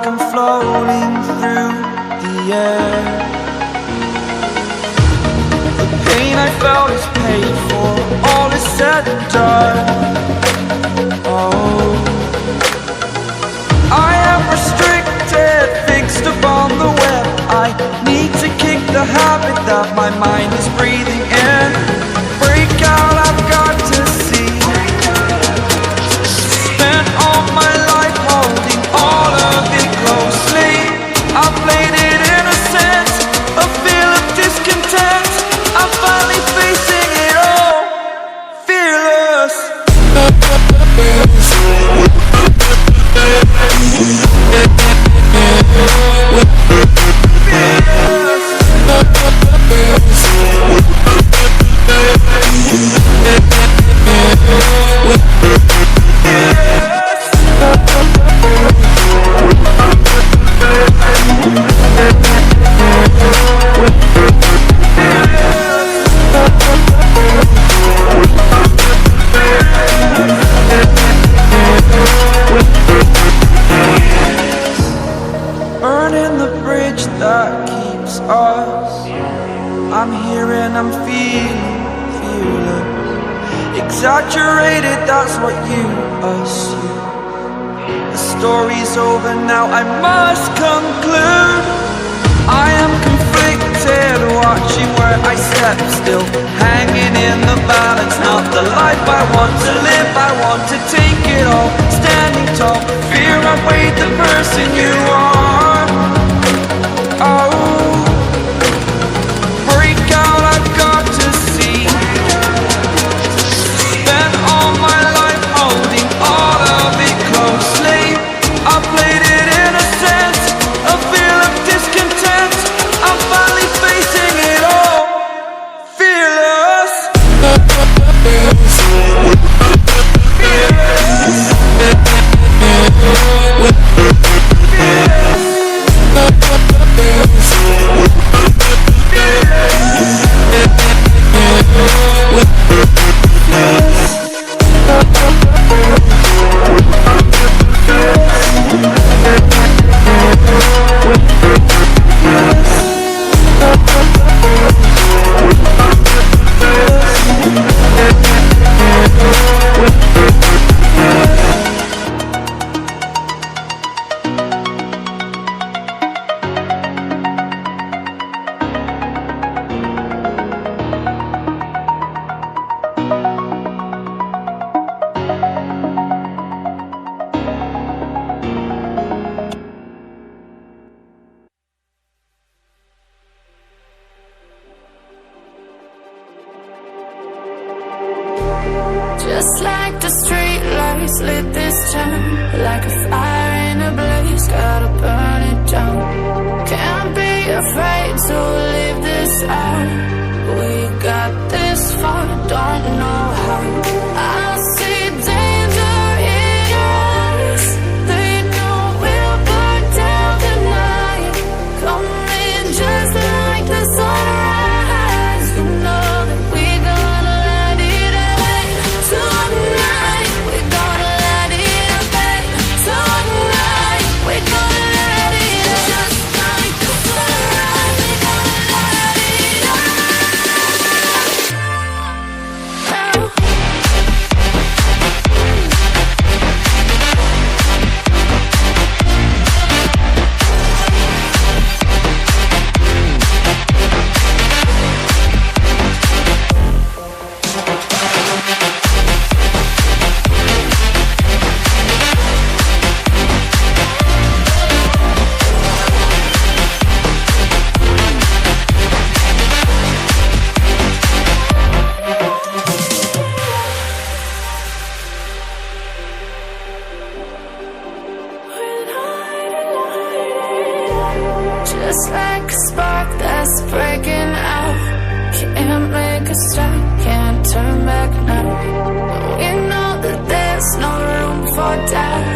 like I'm floating through the air. The pain I felt is paid for, all is said and done. Oh, I am restricted, fixed upon the web. I need to kick the habit that my mind is breathing in. Break out, I've got to see. Spent all my life holding all of it closely. I played it innocent, a feel of discontent. I'm finally facing it all, fearless. Burning the bridge that keeps us. I'm here and I'm feeling fearless. Exaggerated, that's what you assume. The story's over now, I must conclude. I am conflicted, watching where I step still, hanging in the balance. Not the life I want to live, I want to take it all. Standing tall, fear outweighed the person you are. Oh, break out, I've got to see. Spent all my life holding all of it closely. I played it innocent, a feel of discontent. I'm finally facing it all, fearless. Just like the street lights lit this town, like a fire in a blaze, gotta burn it down. Can't be afraid to leave this out. We got this far, don't know how. I see danger in your eyes. They know we'll burn down the night. Coming just like the sunrise. You know that we're gonna let it away. Tonight, we're gonna let it away. Tonight, we're gonna let it away. Just like the sunrise, we're gonna let it away. Just like a spark that's breaking out. Can't make a stop, can't turn back now. We know that there's no room for doubt.